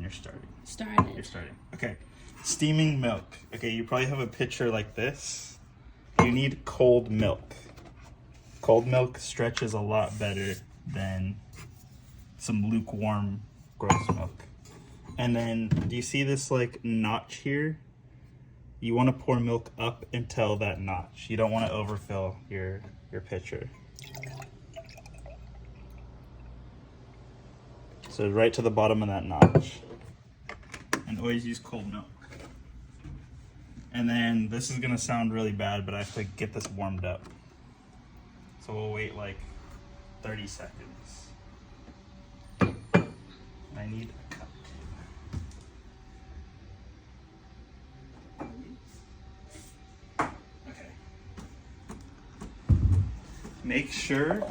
you're starting. Started. You're starting. Okay. Steaming milk. Okay, you probably have a pitcher like this. You need cold milk. Cold milk stretches a lot better than some lukewarm gross milk. And then, do you see this like notch here? You want to pour milk up until that notch. You don't want to overfill your pitcher. So right to the bottom of that notch. And always use cold milk. And then this is gonna sound really bad, but I have to get this warmed up. So we'll wait like 30 seconds. I need a cup too. Okay. Make sure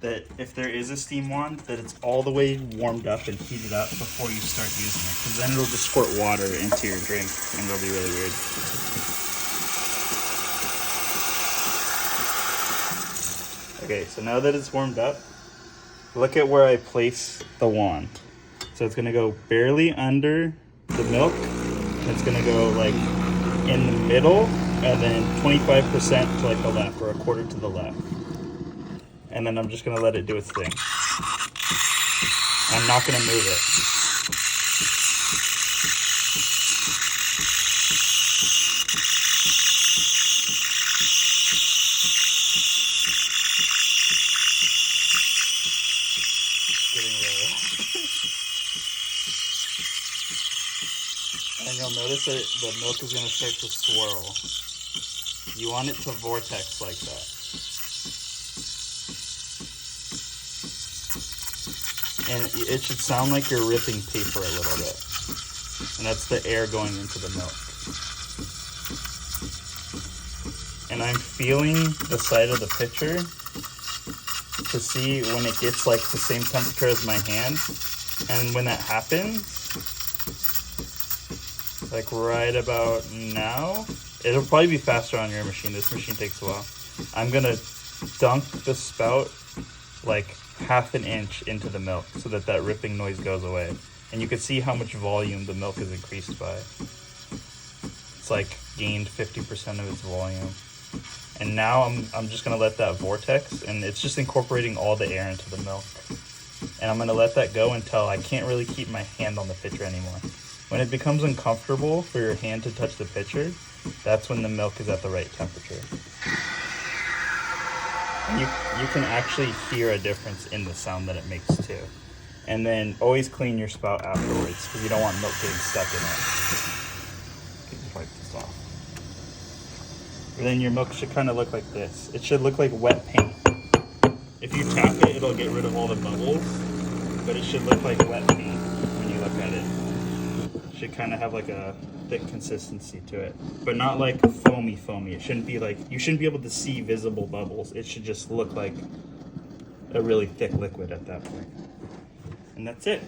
that if there is a steam wand, that it's all the way warmed up and heated up before you start using it, because then it'll just squirt water into your drink and it'll be really weird. Okay, so now that it's warmed up, look at where I place the wand. So it's gonna go barely under the milk, and it's gonna go like in the middle, and then 25% to like the left, or a quarter to the left. And then I'm just gonna let it do its thing. I'm not gonna move it. Getting really And you'll notice that the milk is gonna start to swirl. You want it to vortex like that. And it should sound like you're ripping paper a little bit. And that's the air going into the milk. And I'm feeling the side of the pitcher to see when it gets like the same temperature as my hand. And when that happens, like right about now, it'll probably be faster on your machine. This machine takes a while. I'm gonna dunk the spout like half an inch into the milk so that that ripping noise goes away. And you can see how much volume the milk is increased by. It's like gained 50% of its volume. And now I'm just gonna let that vortex, and it's just incorporating all the air into the milk. And I'm gonna let that go until I can't really keep my hand on the pitcher anymore. When it becomes uncomfortable for your hand to touch the pitcher, that's when the milk is at the right temperature. You can actually hear a difference in the sound that it makes too. And then always clean your spout afterwards, because you don't want milk getting stuck in it. Okay, just wipe this off. And then your milk should kind of look like this. It should look like wet paint. If you tap it, it'll get rid of all the bubbles, but it should look like wet paint when you look at it. It should kind of have like a thick consistency to it, but not like foamy. It shouldn't be like, you shouldn't be able to see visible bubbles. It should just look like a really thick liquid at that point. And that's it.